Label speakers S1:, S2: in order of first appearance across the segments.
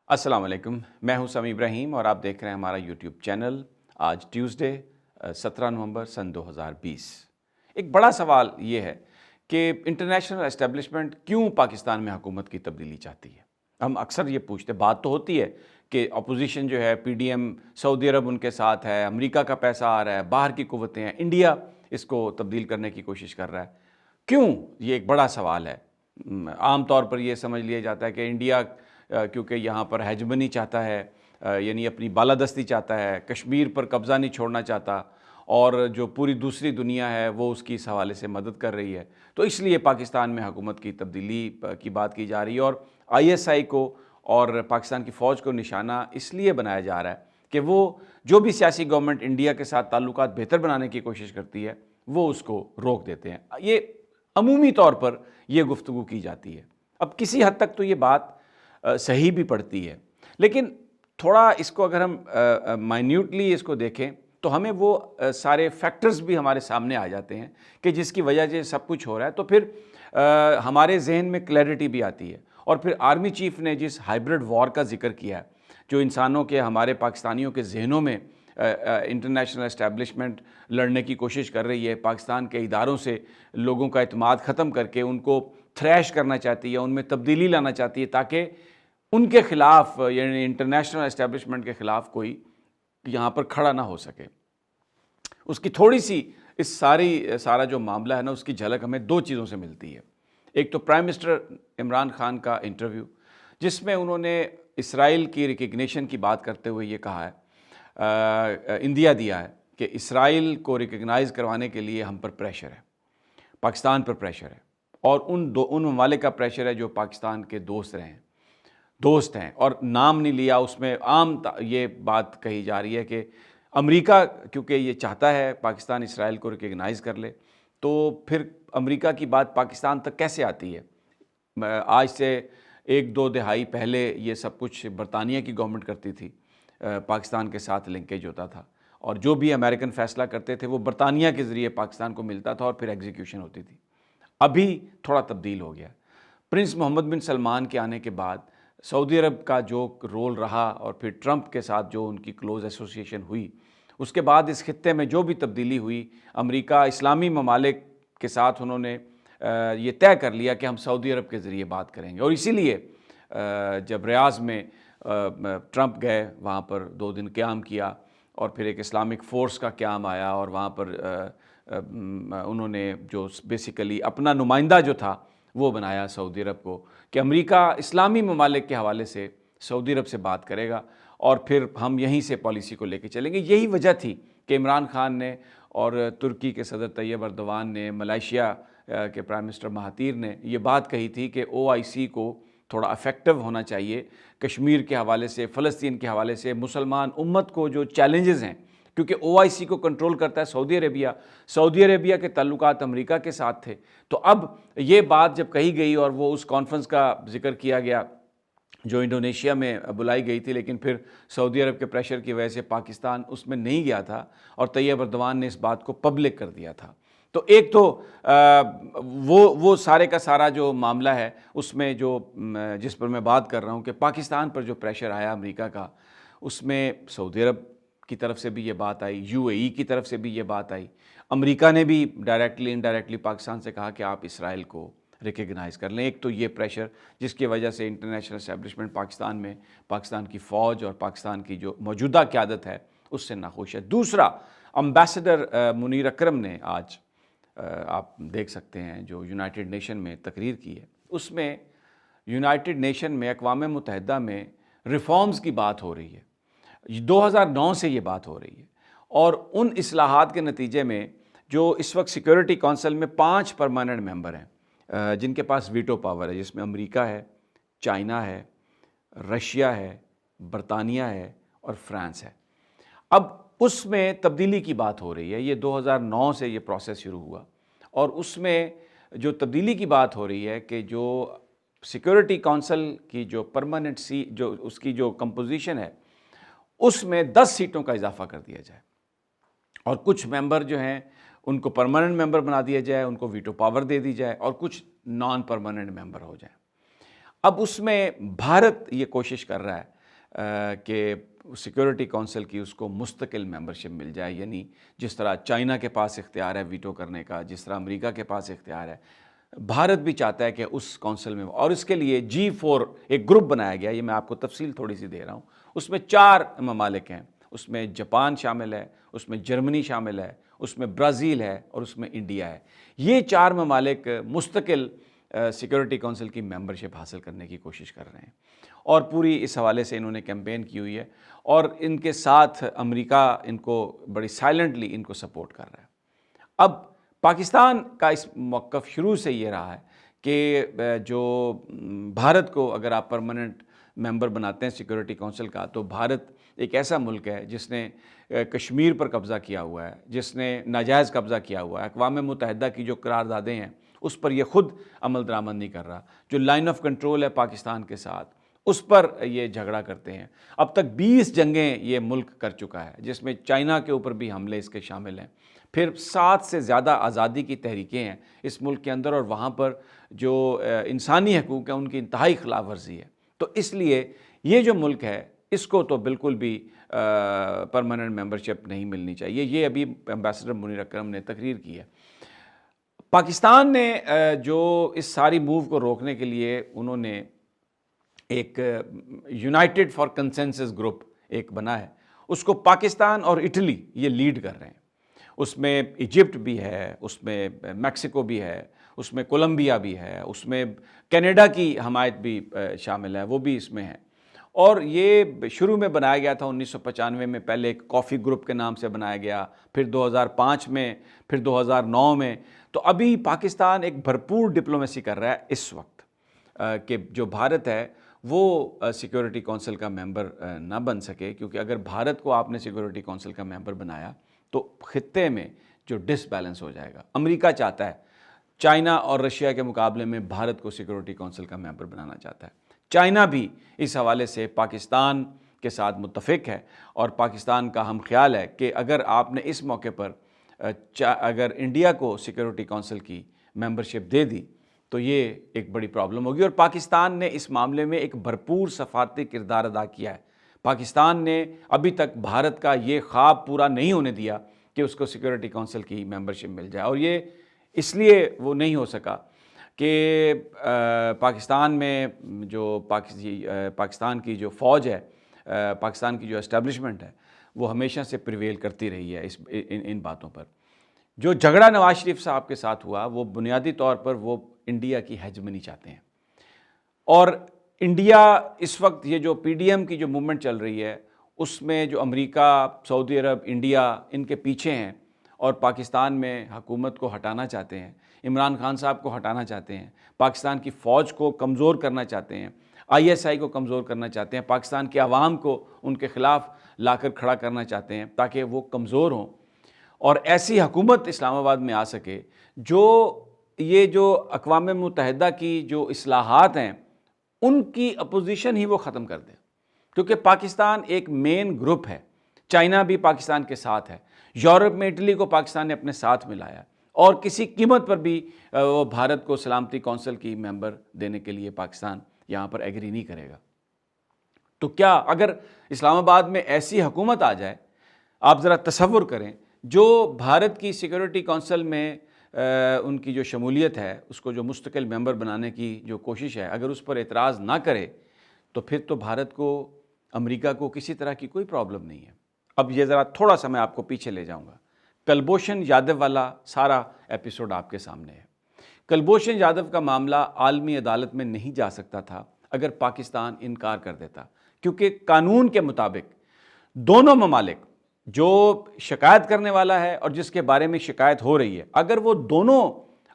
S1: السلام علیکم، میں ہوں سمیع ابراہیم اور آپ دیکھ رہے ہیں ہمارا یوٹیوب چینل۔ آج ٹیوزڈے 17 نومبر سن 2020۔ ایک بڑا سوال یہ ہے کہ انٹرنیشنل اسٹیبلشمنٹ کیوں پاکستان میں حکومت کی تبدیلی چاہتی ہے؟ ہم اکثر یہ پوچھتے، بات تو ہوتی ہے کہ اپوزیشن جو ہے پی ڈی ایم، سعودی عرب ان کے ساتھ ہے، امریکہ کا پیسہ آ رہا ہے، باہر کی قوتیں ہیں، انڈیا اس کو تبدیل کرنے کی کوشش کر رہا ہے۔ کیوں؟ یہ ایک بڑا سوال ہے۔ عام طور پر یہ سمجھ لیا جاتا ہے کہ انڈیا کیونکہ یہاں پر ہیجمنی چاہتا ہے، یعنی اپنی بالادستی چاہتا ہے، کشمیر پر قبضہ نہیں چھوڑنا چاہتا، اور جو پوری دوسری دنیا ہے وہ اس کی اس حوالے سے مدد کر رہی ہے، تو اس لیے پاکستان میں حکومت کی تبدیلی کی بات کی جا رہی ہے۔ اور آئی ایس آئی کو اور پاکستان کی فوج کو نشانہ اس لیے بنایا جا رہا ہے کہ وہ جو بھی سیاسی گورنمنٹ انڈیا کے ساتھ تعلقات بہتر بنانے کی کوشش کرتی ہے وہ اس کو روک دیتے ہیں۔ یہ عمومی طور پر یہ گفتگو کی جاتی ہے۔ اب کسی حد تک تو یہ بات صحیح بھی پڑتی ہے، لیکن تھوڑا اس کو اگر ہم مائنیوٹلی اس کو دیکھیں تو ہمیں وہ سارے فیکٹرز بھی ہمارے سامنے آ جاتے ہیں کہ جس کی وجہ سے سب کچھ ہو رہا ہے، تو پھر ہمارے ذہن میں کلیئرٹی بھی آتی ہے۔ اور پھر آرمی چیف نے جس ہائبرڈ وار کا ذکر کیا ہے، جو انسانوں کے، ہمارے پاکستانیوں کے ذہنوں میں انٹرنیشنل اسٹیبلشمنٹ لڑنے کی کوشش کر رہی ہے، پاکستان کے اداروں سے لوگوں کا اعتماد ختم کر کے ان کو تھریش کرنا چاہتی ہے، ان میں تبدیلی لانا چاہتی ہے تاکہ ان کے خلاف، یعنی انٹرنیشنل اسٹیبلشمنٹ کے خلاف کوئی یہاں پر کھڑا نہ ہو سکے۔ اس کی تھوڑی سی سارا جو معاملہ ہے نا، اس کی جھلک ہمیں دو چیزوں سے ملتی ہے۔ ایک تو پرائم منسٹر عمران خان کا انٹرویو، جس میں انہوں نے اسرائیل کی ریکگنیشن کی بات کرتے ہوئے یہ کہا ہے، اندیا دیا ہے کہ اسرائیل کو ریکگنائز کروانے کے لیے ہم پر پریشر ہے، پاکستان پر پریشر ہے، اور ان ممالک کا پریشر ہے جو پاکستان کے دوست ہیں، اور نام نہیں لیا اس میں۔ عام یہ بات کہی جا رہی ہے کہ امریکہ کیونکہ یہ چاہتا ہے پاکستان اسرائیل کو ریکگنائز کر لے، تو پھر امریکہ کی بات پاکستان تک کیسے آتی ہے؟ آج سے ایک دو دہائی پہلے یہ سب کچھ برطانیہ کی گورنمنٹ کرتی تھی، پاکستان کے ساتھ لنکیج ہوتا تھا، اور جو بھی امریکن فیصلہ کرتے تھے وہ برطانیہ کے ذریعے پاکستان کو ملتا تھا اور پھر ایگزیکیوشن ہوتی تھی۔ ابھی تھوڑا تبدیل ہو گیا۔ پرنس محمد بن سلمان کے آنے کے بعد سعودی عرب کا جو رول رہا، اور پھر ٹرمپ کے ساتھ جو ان کی کلوز ایسوسیشن ہوئی، اس کے بعد اس خطے میں جو بھی تبدیلی ہوئی، امریکہ اسلامی ممالک کے ساتھ انہوں نے یہ طے کر لیا کہ ہم سعودی عرب کے ذریعے بات کریں گے۔ اور اسی لیے جب ریاض میں ٹرمپ گئے، وہاں پر 2 دن قیام کیا، اور پھر ایک اسلامک فورس کا قیام آیا، اور وہاں پر انہوں نے جو بیسیکلی اپنا نمائندہ جو تھا وہ بنایا سعودی عرب کو، کہ امریکہ اسلامی ممالک کے حوالے سے سعودی عرب سے بات کرے گا، اور پھر ہم یہیں سے پالیسی کو لے کے چلیں گے۔ یہی وجہ تھی کہ عمران خان نے اور ترکی کے صدر طیب اردوان نے، ملائیشیا کے پرائم منسٹر مہاتیر نے یہ بات کہی تھی کہ OIC کو تھوڑا افیکٹو ہونا چاہیے کشمیر کے حوالے سے، فلسطین کے حوالے سے، مسلمان امت کو جو چیلنجز ہیں، کیونکہ OIC کو کنٹرول کرتا ہے سعودی عربیہ کے تعلقات امریکہ کے ساتھ تھے۔ تو اب یہ بات جب کہی گئی اور وہ اس کانفرنس کا ذکر کیا گیا جو انڈونیشیا میں بلائی گئی تھی، لیکن پھر سعودی عرب کے پریشر کی وجہ سے پاکستان اس میں نہیں گیا تھا، اور طیب اردوان نے اس بات کو پبلک کر دیا تھا۔ تو ایک تو وہ سارے کا سارا جو معاملہ ہے اس میں جس پر میں بات کر رہا ہوں کہ پاکستان پر جو پریشر آیا امریکہ کا، اس میں سعودی عرب کی طرف سے بھی یہ بات آئی، UAE کی طرف سے بھی یہ بات آئی، امریکہ نے بھی ڈائریکٹلی انڈائریکٹلی پاکستان سے کہا کہ آپ اسرائیل کو ریکگنائز کر لیں۔ ایک تو یہ پریشر جس کی وجہ سے انٹرنیشنل اسٹیبلشمنٹ پاکستان میں، پاکستان کی فوج اور پاکستان کی جو موجودہ قیادت ہے اس سے ناخوش ہے۔ دوسرا، امبیسڈر منیر اکرم نے آج آپ دیکھ سکتے ہیں جو یونائٹڈ نیشن میں تقریر کی ہے، اس میں یونائٹڈ نیشن میں، اقوام متحدہ میں ریفارمز کی بات ہو رہی ہے۔ 2009 سے یہ بات ہو رہی ہے، اور ان اصلاحات کے نتیجے میں جو اس وقت سیکورٹی کونسل میں 5 پرماننٹ ممبر ہیں جن کے پاس ویٹو پاور ہے، جس میں امریکہ ہے، چائنا ہے، رشیا ہے، برطانیہ ہے اور فرانس ہے۔ اب اس میں تبدیلی کی بات ہو رہی ہے۔ یہ 2009 سے یہ پروسیس شروع ہوا، اور اس میں جو تبدیلی کی بات ہو رہی ہے کہ جو سیکورٹی کونسل کی جو پرماننٹ جو اس کی جو کمپوزیشن ہے، اس میں 10 سیٹوں کا اضافہ کر دیا جائے، اور کچھ ممبر جو ہیں ان کو پرماننٹ ممبر بنا دیا جائے، ان کو ویٹو پاور دے دی جائے، اور کچھ نان پرماننٹ ممبر ہو جائیں۔ اب اس میں بھارت یہ کوشش کر رہا ہے کہ سیکورٹی کونسل کی اس کو مستقل ممبرشپ مل جائے، یعنی جس طرح چائنا کے پاس اختیار ہے ویٹو کرنے کا، جس طرح امریکہ کے پاس اختیار ہے، بھارت بھی چاہتا ہے کہ اس کونسل میں، اور اس کے لیے G4 ایک گروپ بنایا گیا، یہ میں آپ کو تفصیل تھوڑی سی دے رہا ہوں، اس میں 4 ممالک ہیں، اس میں جاپان شامل ہے، اس میں جرمنی شامل ہے، اس میں برازیل ہے، اور اس میں انڈیا ہے۔ یہ 4 ممالک مستقل سیکورٹی کونسل کی ممبرشپ حاصل کرنے کی کوشش کر رہے ہیں، اور پوری اس حوالے سے انہوں نے کیمپین کی ہوئی ہے، اور ان کے ساتھ امریکہ ان کو بڑی سائلنٹلی ان کو سپورٹ کر رہا ہے۔ اب پاکستان کا اس موقف شروع سے یہ رہا ہے کہ جو بھارت کو اگر آپ پرماننٹ ممبر بناتے ہیں سیکورٹی کونسل کا، تو بھارت ایک ایسا ملک ہے جس نے کشمیر پر قبضہ کیا ہوا ہے، جس نے ناجائز قبضہ کیا ہوا ہے، اقوام متحدہ کی جو قراردادیں ہیں اس پر یہ خود عمل درآمد نہیں کر رہا، جو لائن آف کنٹرول ہے پاکستان کے ساتھ اس پر یہ جھگڑا کرتے ہیں۔ اب تک 20 جنگیں یہ ملک کر چکا ہے، جس میں چائنا کے اوپر بھی حملے اس کے شامل ہیں، پھر 7 سے زیادہ آزادی کی تحریکیں ہیں اس ملک کے اندر، اور وہاں پر جو انسانی حقوق ہیں ان کی انتہائی خلاف ورزی ہے۔ تو اس لیے یہ جو ملک ہے اس کو تو بالکل بھی پرماننٹ ممبرشپ نہیں ملنی چاہیے۔ یہ ابھی ایمبیسڈر منیر اکرم نے تقریر کی ہے۔ پاکستان نے جو اس ساری موو کو روکنے کے لیے انہوں نے ایک یونائٹڈ فار کنسنسس گروپ ایک بنا ہے، اس کو پاکستان اور اٹلی یہ لیڈ کر رہے ہیں، اس میں ایجپٹ بھی ہے، اس میں میکسیکو بھی ہے، اس میں کولمبیا بھی ہے، اس میں کینیڈا کی حمایت بھی شامل ہے، وہ بھی اس میں ہے۔ اور یہ شروع میں بنایا گیا تھا 1995 میں، پہلے ایک کافی گروپ کے نام سے بنایا گیا، پھر 2005 میں، پھر 2009 میں۔ تو ابھی پاکستان ایک بھرپور ڈپلومیسی کر رہا ہے اس وقت کہ جو بھارت ہے وہ سیکورٹی کونسل کا ممبر نہ بن سکے، کیونکہ اگر بھارت کو آپ نے سیکورٹی کونسل کا ممبر بنایا تو خطے میں جو ڈس بیلنس ہو جائے گا۔ امریکہ چاہتا ہے، چائنا اور رشیا کے مقابلے میں بھارت کو سیکورٹی کونسل کا ممبر بنانا چاہتا ہے۔ چائنا بھی اس حوالے سے پاکستان کے ساتھ متفق ہے، اور پاکستان کا ہم خیال ہے کہ اگر آپ نے اس موقع پر اگر انڈیا کو سیکورٹی کونسل کی ممبرشپ دے دی تو یہ ایک بڑی پرابلم ہوگی، اور پاکستان نے اس معاملے میں ایک بھرپور سفارتی کردار ادا کیا ہے۔ پاکستان نے ابھی تک بھارت کا یہ خواب پورا نہیں ہونے دیا کہ اس کو سیکورٹی کونسل کی ممبرشپ مل جائے، اور یہ اس لیے وہ نہیں ہو سکا کہ پاکستان میں جو پاکستان کی جو فوج ہے، پاکستان کی جو اسٹیبلشمنٹ ہے، وہ ہمیشہ سے پریویل کرتی رہی ہے ان باتوں پر۔ جو جھگڑا نواز شریف صاحب کے ساتھ ہوا وہ بنیادی طور پر وہ انڈیا کی ہیجمنی چاہتے ہیں، اور انڈیا اس وقت یہ جو پی ڈی ایم کی جو موومنٹ چل رہی ہے اس میں جو امریکہ، سعودی عرب، انڈیا ان کے پیچھے ہیں، اور پاکستان میں حکومت کو ہٹانا چاہتے ہیں، عمران خان صاحب کو ہٹانا چاہتے ہیں، پاکستان کی فوج کو کمزور کرنا چاہتے ہیں، ISI کو کمزور کرنا چاہتے ہیں، پاکستان کے عوام کو ان کے خلاف لا کر کھڑا کرنا چاہتے ہیں تاکہ وہ کمزور ہوں، اور ایسی حکومت اسلام آباد میں آ سکے جو یہ جو اقوام متحدہ کی جو اصلاحات ہیں ان کی اپوزیشن ہی وہ ختم کر دیں، کیونکہ پاکستان ایک مین گروپ ہے، چائنا بھی پاکستان کے ساتھ ہے، یورپ میں اٹلی کو پاکستان نے اپنے ساتھ ملایا، اور کسی قیمت پر بھی وہ بھارت کو سلامتی کونسل کی ممبر دینے کے لیے پاکستان یہاں پر ایگری نہیں کرے گا۔ تو کیا اگر اسلام آباد میں ایسی حکومت آ جائے، آپ ذرا تصور کریں، جو بھارت کی سیکورٹی کونسل میں ان کی جو شمولیت ہے اس کو جو مستقل ممبر بنانے کی جو کوشش ہے، اگر اس پر اعتراض نہ کرے تو پھر تو بھارت کو، امریکہ کو کسی طرح کی کوئی پرابلم نہیں ہے۔ اب یہ ذرا تھوڑا سا میں آپ کو پیچھے لے جاؤں گا۔ کلبھوشن یادو والا سارا ایپیسوڈ آپ کے سامنے ہے۔ کلبھوشن یادو کا معاملہ عالمی عدالت میں نہیں جا سکتا تھا اگر پاکستان انکار کر دیتا، کیونکہ قانون کے مطابق دونوں ممالک، جو شکایت کرنے والا ہے اور جس کے بارے میں شکایت ہو رہی ہے، اگر وہ دونوں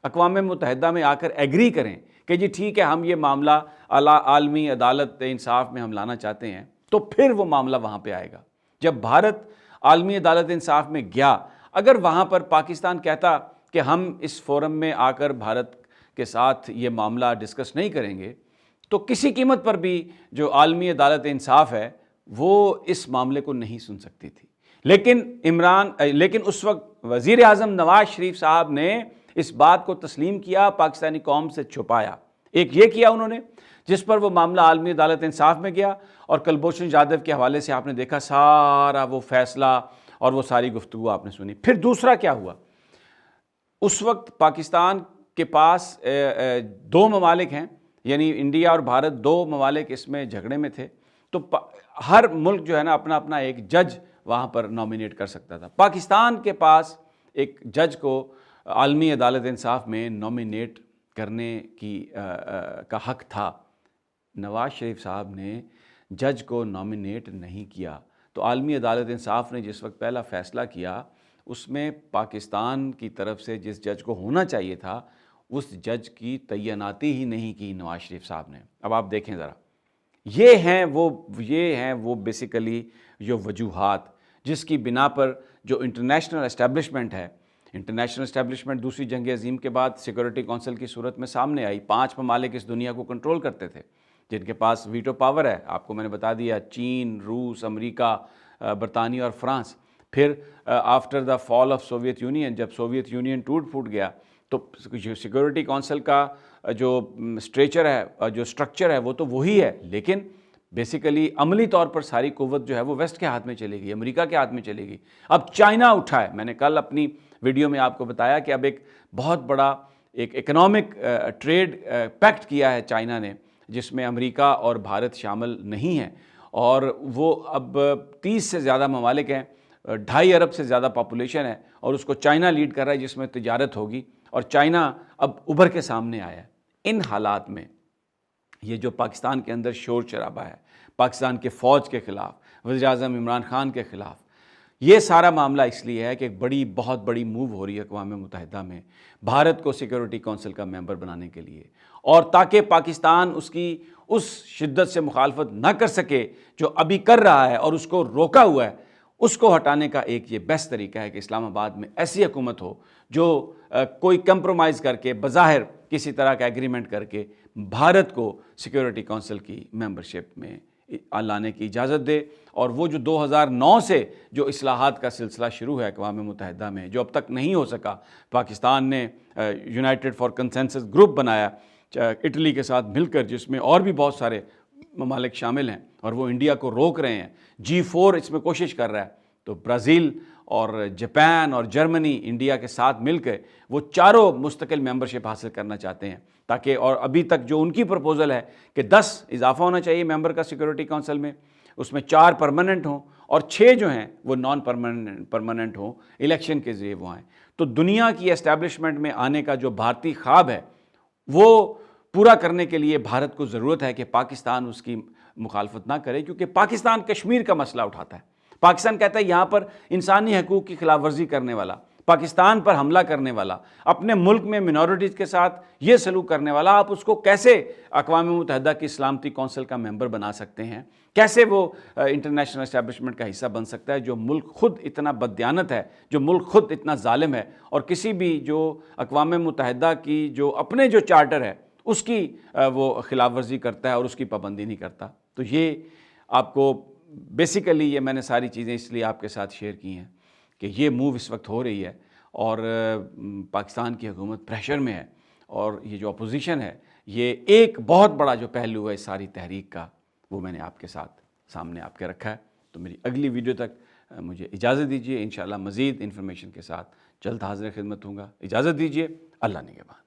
S1: اقوام متحدہ میں آ کر ایگری کریں کہ جی ٹھیک ہے ہم یہ معاملہ عالمی عدالت انصاف میں ہم لانا چاہتے ہیں، تو پھر وہ معاملہ وہاں پہ آئے گا۔ جب بھارت عالمی عدالت انصاف میں گیا، اگر وہاں پر پاکستان کہتا کہ ہم اس فورم میں آ کر بھارت کے ساتھ یہ معاملہ ڈسکس نہیں کریں گے، تو کسی قیمت پر بھی جو عالمی عدالت انصاف ہے وہ اس معاملے کو نہیں سن سکتی تھی۔ لیکن اس وقت وزیر اعظم نواز شریف صاحب نے اس بات کو تسلیم کیا، پاکستانی قوم سے چھپایا۔ ایک یہ کیا انہوں نے، جس پر وہ معاملہ عالمی عدالت انصاف میں گیا اور کلبھوشن جادو کے حوالے سے آپ نے دیکھا سارا وہ فیصلہ اور وہ ساری گفتگو آپ نے سنی۔ پھر دوسرا کیا ہوا، اس وقت پاکستان کے پاس دو ممالک ہیں، یعنی انڈیا اور بھارت، دو ممالک اس میں جھگڑے میں تھے، تو ہر ملک جو ہے نا اپنا اپنا ایک جج وہاں پر نامینیٹ کر سکتا تھا۔ پاکستان کے پاس ایک جج کو عالمی عدالت انصاف میں نامینیٹ کرنے کا حق تھا۔ نواز شریف صاحب نے جج کو نامینیٹ نہیں کیا، تو عالمی عدالت انصاف نے جس وقت پہلا فیصلہ کیا اس میں پاکستان کی طرف سے جس جج کو ہونا چاہیے تھا اس جج کی تعیناتی ہی نہیں کی نواز شریف صاحب نے۔ اب آپ دیکھیں ذرا، یہ ہیں وہ بیسیکلی جو وجوہات جس کی بنا پر جو انٹرنیشنل اسٹیبلشمنٹ ہے، انٹرنیشنل اسٹیبلشمنٹ دوسری جنگ عظیم کے بعد سیکورٹی کونسل کی صورت میں سامنے آئی۔ 5 ممالک اس دنیا کو کنٹرول کرتے تھے جن کے پاس ویٹو پاور ہے، آپ کو میں نے بتا دیا، چین، روس، امریکہ، برطانیہ اور فرانس۔ پھر after the fall of Soviet union, جب سوویت یونین ٹوٹ پھوٹ گیا تو سیکورٹی کونسل کا جو اسٹرکچر ہے وہ تو وہی ہے، لیکن بیسیکلی عملی طور پر ساری قوت جو ہے وہ ویسٹ کے ہاتھ میں چلے گی، امریکہ کے ہاتھ میں چلے گی۔ اب چائنا اٹھا ہے، میں نے کل اپنی ویڈیو میں آپ کو بتایا کہ اب ایک بہت بڑا ایک اکنامک ٹریڈ پیکٹ کیا ہے چائنا نے، جس میں امریکہ اور بھارت شامل نہیں ہیں، اور وہ اب 30 سے زیادہ ممالک ہیں، 2.5 ارب سے زیادہ پاپولیشن ہے، اور اس کو چائنا لیڈ کر رہا ہے جس میں تجارت ہوگی، اور چائنا اب ابھر کے سامنے آیا ہے۔ ان حالات میں یہ جو پاکستان کے اندر شور شرابہ ہے، پاکستان کے فوج کے خلاف، وزیر اعظم عمران خان کے خلاف، یہ سارا معاملہ اس لیے ہے کہ ایک بہت بڑی موو ہو رہی ہے اقوام متحدہ میں بھارت کو سیکورٹی کونسل کا ممبر بنانے کے لیے، اور تاکہ پاکستان اس کی اس شدت سے مخالفت نہ کر سکے جو ابھی کر رہا ہے اور اس کو روکا ہوا ہے، اس کو ہٹانے کا ایک یہ بیسٹ طریقہ ہے کہ اسلام آباد میں ایسی حکومت ہو جو کوئی کمپرومائز کر کے بظاہر کسی طرح کا ایگریمنٹ کر کے بھارت کو سیکورٹی کونسل کی ممبرشپ میں لانے کی اجازت دے، اور وہ جو 2009 سے جو اصلاحات کا سلسلہ شروع ہے اقوام متحدہ میں جو اب تک نہیں ہو سکا، پاکستان نے یونائٹڈ فار کنسنسس گروپ بنایا اٹلی کے ساتھ مل کر، جس میں اور بھی بہت سارے ممالک شامل ہیں اور وہ انڈیا کو روک رہے ہیں، G4 اس میں کوشش کر رہا ہے، تو برازیل اور جاپان اور جرمنی انڈیا کے ساتھ مل کے وہ چاروں مستقل ممبرشپ حاصل کرنا چاہتے ہیں، تاکہ، اور ابھی تک جو ان کی پرپوزل ہے کہ 10 اضافہ ہونا چاہیے ممبر کا سیکورٹی کونسل میں، اس میں 4 پرماننٹ ہوں اور 6 جو ہیں وہ نان پرماننٹ ہوں، الیکشن کے ذریعے وہ آئیں۔ تو دنیا کی اسٹیبلشمنٹ میں آنے کا جو بھارتی خواب ہے وہ پورا کرنے کے لیے بھارت کو ضرورت ہے کہ پاکستان اس کی مخالفت نہ کرے، کیونکہ پاکستان کشمیر کا مسئلہ اٹھاتا ہے۔ پاکستان کہتا ہے یہاں پر انسانی حقوق کی خلاف ورزی کرنے والا، پاکستان پر حملہ کرنے والا، اپنے ملک میں منورٹیز کے ساتھ یہ سلوک کرنے والا، آپ اس کو کیسے اقوام متحدہ کی سلامتی کونسل کا ممبر بنا سکتے ہیں؟ کیسے وہ انٹرنیشنل اسٹیبلشمنٹ کا حصہ بن سکتا ہے جو ملک خود اتنا بددیانت ہے، جو ملک خود اتنا ظالم ہے، اور کسی بھی جو اقوام متحدہ کی جو اپنے جو چارٹر ہے اس کی وہ خلاف ورزی کرتا ہے اور اس کی پابندی نہیں کرتا۔ تو یہ آپ کو بیسیکلی یہ میں نے ساری چیزیں اس لیے آپ کے ساتھ شیئر کی ہیں کہ یہ موو اس وقت ہو رہی ہے، اور پاکستان کی حکومت پریشر میں ہے، اور یہ جو اپوزیشن ہے یہ ایک بہت بڑا جو پہلو ہے اس ساری تحریک کا وہ میں نے آپ کے ساتھ سامنے آپ کے رکھا ہے۔ تو میری اگلی ویڈیو تک مجھے اجازت دیجیے، انشاءاللہ مزید انفارمیشن کے ساتھ جلد حاضر خدمت ہوں گا۔ اجازت دیجیے، اللہ نگہبان۔